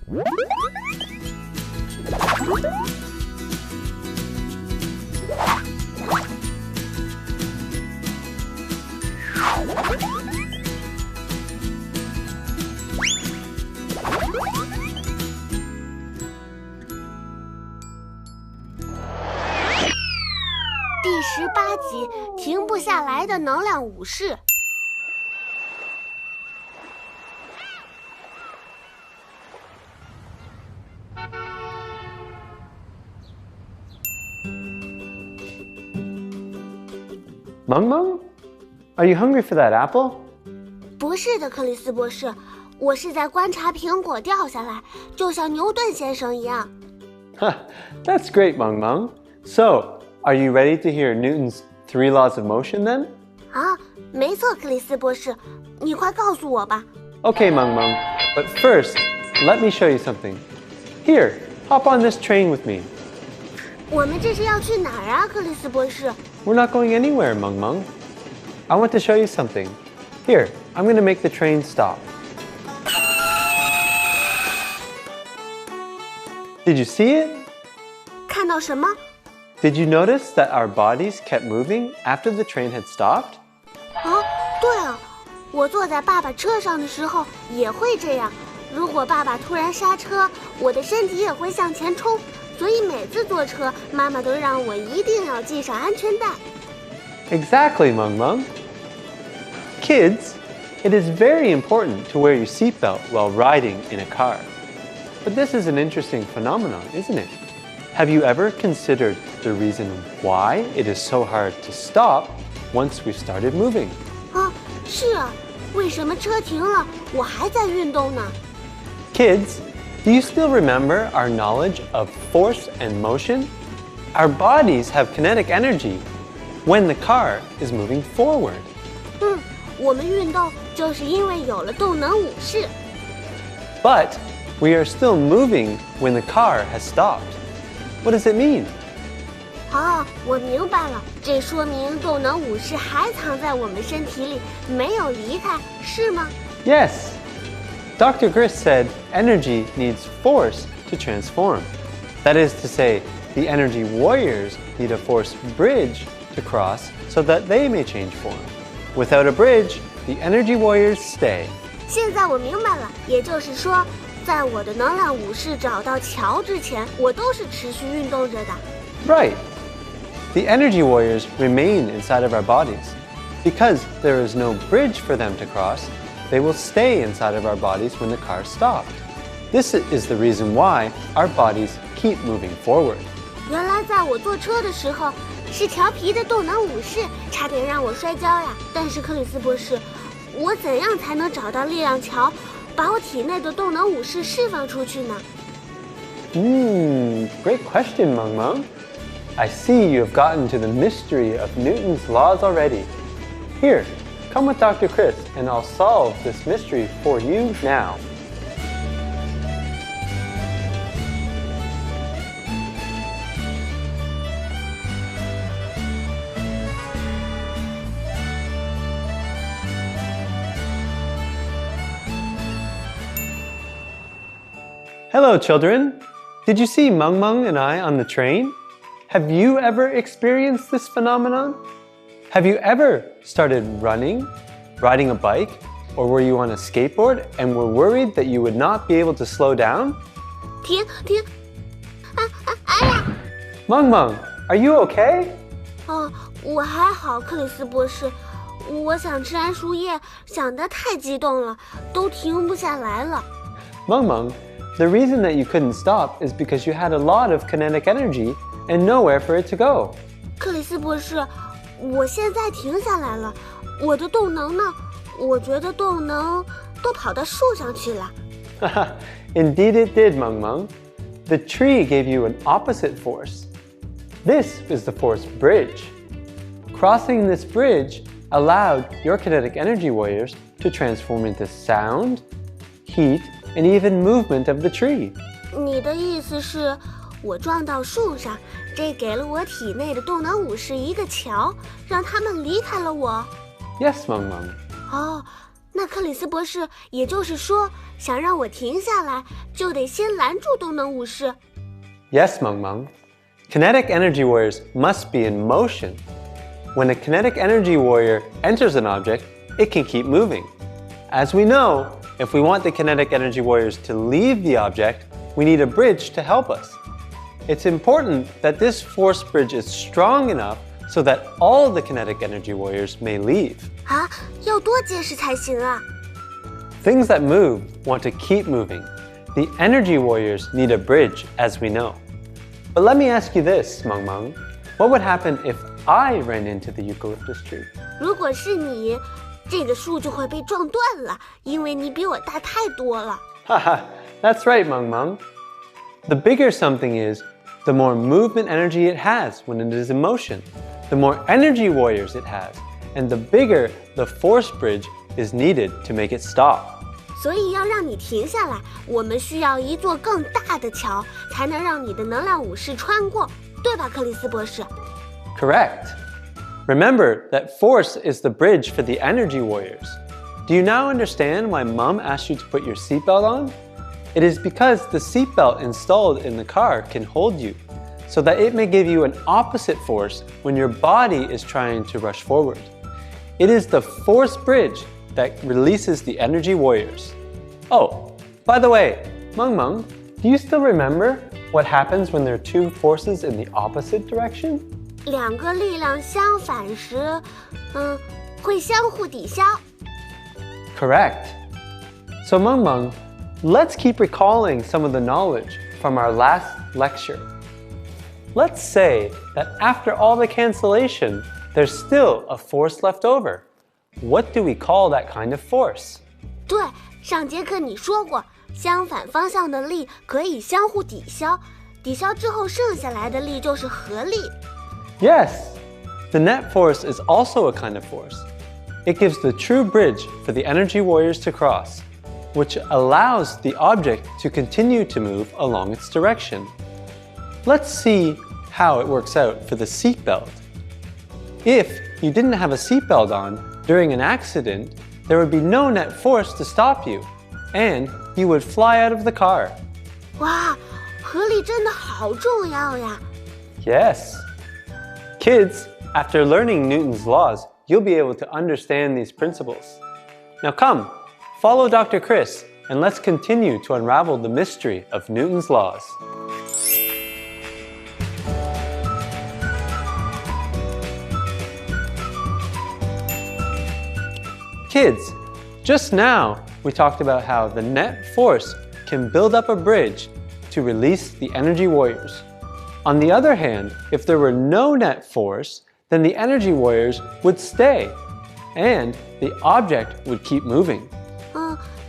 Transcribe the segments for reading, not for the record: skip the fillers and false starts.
第18集，停不下来的能量武士。Meng, are you hungry for that apple? 不是的，克里斯博士，我是在观察苹果掉下来，就像牛顿先生一样。That's great, Meng. So, are you ready to hear Newton's 3 laws of motion then? 啊，没错，克里斯博士，你快告诉我吧。Okay, Meng, but first, let me show you something. Here, hop on this train with me. 我们这是要去哪儿啊，克里斯博士？ We're not going anywhere, Meng. I want to show you something. Here, I'm going to make the train stop. Did you see it? 看到什么？ Did you notice that our bodies kept moving after the train had stopped? 啊，对啊，我坐在爸爸车上的时候也会这样。如果爸爸突然刹车，我的身体也会向前冲。所以每次坐车，妈妈都让我一定要系上安全带。Exactly, Meng. Kids, it is very important to wear your seatbelt while riding in a car. But this is an interesting phenomenon, isn't it? Have you ever considered the reason why it is so hard to stop once we've started moving? 啊，是啊，为什么车停了，我还在运动呢？ Kids, do you still remember our knowledge of force and motion? Our bodies have kinetic energy when the car is moving forward. 我们运动就是因为有了动能武士。But we are still moving when the car has stopped. What does it mean? 哦，我明白了，这说明动能武士还藏在我们身体里，没有离开，是吗？ Yes. Dr. Griss said energy needs force to transform. That is to say, the energy warriors need a force bridge to cross so that they may change form. Without a bridge, the energy warriors stay. 现在我明白了，也就是说，在我的能量武士找到桥之前，我都是持续运动着的。Right. The energy warriors remain inside of our bodies. Because there is no bridge for them to cross, they will stay inside of our bodies when the car stopped. This is the reason why our bodies keep moving forward. 原来在我坐车的时候，是调皮的动能武士差点让我摔跤呀。但是克里斯博士，我怎样才能找到力量桥，把我体内的动能武士释放出去呢？ Great question, Meng. I see you have gotten to the mystery of Newton's laws already. Here, come with Dr. Chris and I'll solve this mystery for you now. Hello, children. Did you see Meng and I on the train? Have you ever experienced this phenomenon? Have you ever started running, riding a bike, or were you on a skateboard and were worried that you would not be able to slow down? 停！哎呀！ Meng, are you okay? 哦，我还好，克里斯博士。我想吃桉树叶，想得太激动了，都停不下来了。 Meng, the reason that you couldn't stop is because you had a lot of kinetic energy and nowhere for it to go. 克里斯博士，我现在停下来了，我的动能呢？我觉得动能都跑到树上去了。Indeed it did, Meng. The tree gave you an opposite force. This is the force bridge. Crossing this bridge allowed your kinetic energy warriors to transform into sound, heat, and even movement of the tree. 你的意思是，我撞到树上，这给了我体内的动能武士一个桥，让他们离开了我。 Yes, Meng. 哦，那克里斯博士，也就是说，想让我停下来，就得先拦住动能武士。Yes, Meng Meng. Kinetic energy warriors must be in motion. When a kinetic energy warrior enters an object, it can keep moving. As we know, if we want the kinetic energy warriors to leave the object, we need a bridge to help us. It's important that this force bridge is strong enough so that all the kinetic energy warriors may leave. 啊，要多结实才行啊！ Things that move want to keep moving. The energy warriors need a bridge, as we know. But let me ask you this, Meng Meng. What would happen if I ran into the eucalyptus tree? 如果是你，这个树就会被撞断了，因为你比我大太多了。Haha, that's right, Meng Meng. The bigger something is, the more movement energy it has when it is in motion, the more energy warriors it has, and the bigger the force bridge is needed to make it stop. 所以要让你停下来，我们需要一座更大的桥，才能让你的能量武士穿过，对吧，克里斯博士？ Correct. Remember that force is the bridge for the energy warriors. Do you now understand why Mom asked you to put your seatbelt on? It is because the seatbelt installed in the car can hold you, so that it may give you an opposite force when your body is trying to rush forward. It is the force bridge that releases the energy warriors. Oh, by the way, Meng Meng, do you still remember what happens when there are two forces in the opposite direction? 两个力量相反时，会相互抵消。 Correct. So Meng Meng, let's keep recalling some of the knowledge from our last lecture. Let's say that after all the cancellation, there's still a force left over. What do we call that kind of force? 对，上节课你说过，相反方向的力可以相互抵消，抵消之后剩下来的力就是合力。 Yes, the net force is also a kind of force. It gives the true bridge for the energy warriors to cross, which allows the object to continue to move along its direction. Let's see how it works out for the seatbelt. If you didn't have a seatbelt on during an accident, there would be no net force to stop you, and you would fly out of the car. 哇，合力真的好重要呀！ Yes. Kids, after learning Newton's laws, you'll be able to understand these principles. Now come, follow Dr. Chris, and let's continue to unravel the mystery of Newton's laws. Kids, just now we talked about how the net force can build up a bridge to release the energy warriors. On the other hand, if there were no net force, then the energy warriors would stay, and the object would keep moving.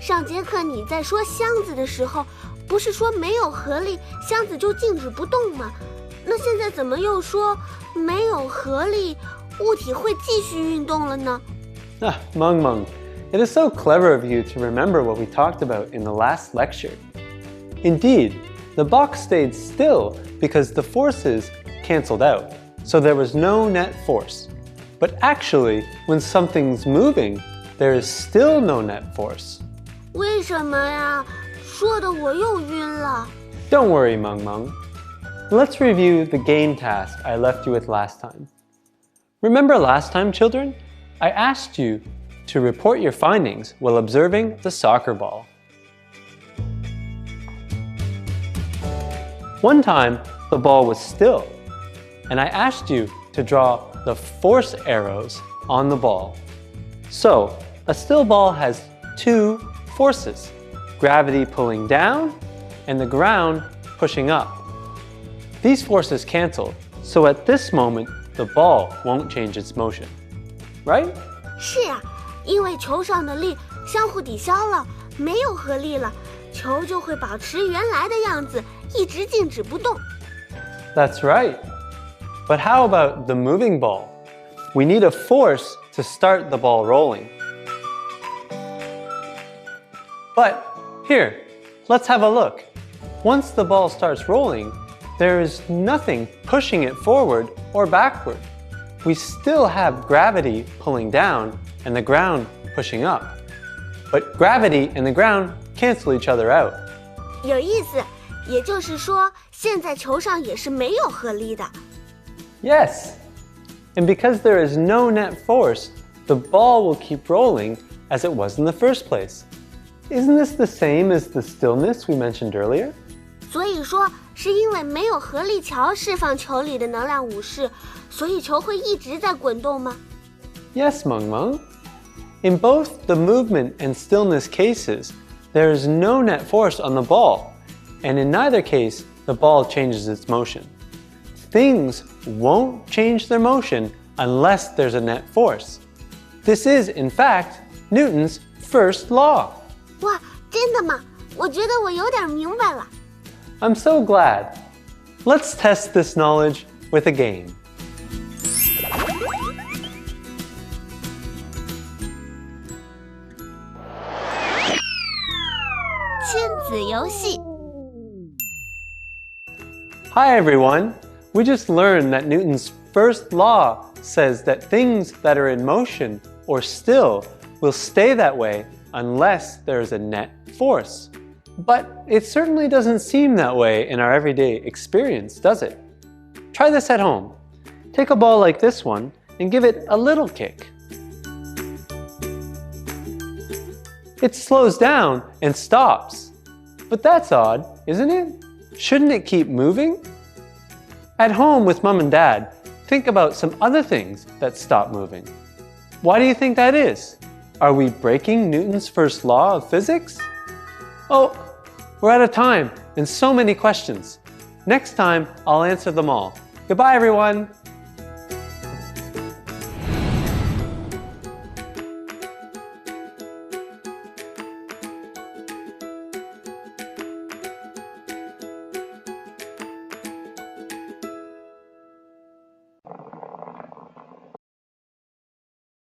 上节课你在说箱子的时候，不是说没有合力，箱子就静止不动吗？那现在怎么又说没有合力，物体会继续运动了呢？ Meng Meng, it is so clever of you to remember what we talked about in the last lecture. Indeed, the box stayed still because the forces canceled out, so there was no net force. But actually, when something's moving, there is still no net force. 为什么呀？说的我又晕了。 Don't worry, Meng Meng. Let's review the game task I left you with last time. Remember last time, children? I asked you to report your findings while observing the soccer ball. One time, the ball was still, and I asked you to draw the force arrows on the ball. So, a still ball has two forces, gravity pulling down and the ground pushing up. These forces cancel, so at this moment, the ball won't change its motion. Right? 是呀，因为球上的力相互抵消了，没有合力了，球就会保持原来的样子，一直静止不动。 That's right. But how about the moving ball? We need a force to start the ball rolling. But here, let's have a look. Once the ball starts rolling, there is nothing pushing it forward or backward. We still have gravity pulling down and the ground pushing up. but gravity and the ground cancel each other out. 有意思，也就是说，现在球上也是没有合力的。Yes. And because there is no net force, the ball will keep rolling as it was in the first place. Isn't this the same as the stillness we mentioned earlier? 所以说，是因为没有合力桥释放球里的能量武士，所以球会一直在滚动吗？ Yes, Meng Meng. In both the movement and stillness cases, there is no net force on the ball, and in neither case, the ball changes its motion. Things won't change their motion unless there's a net force. This is, in fact, Newton's first law. 哇，真的吗？我觉得我有点明白了。I'm so glad. Let's test this knowledge with a game. 亲子游戏。Hi everyone. We just learned that Newton's first law says that things that are in motion or still will stay that way unless there is a net force. But it certainly doesn't seem that way in our everyday experience, does it? Try this at home. Take a ball like this one and give it a little kick. It slows down and stops. But that's odd, isn't it? Shouldn't it keep moving? At home with Mom and Dad, think about some other things that stop moving. Why do you think that is? Are we breaking Newton's first law of physics? Oh, we're out of time and so many questions. Next time, I'll answer them all. Goodbye, everyone.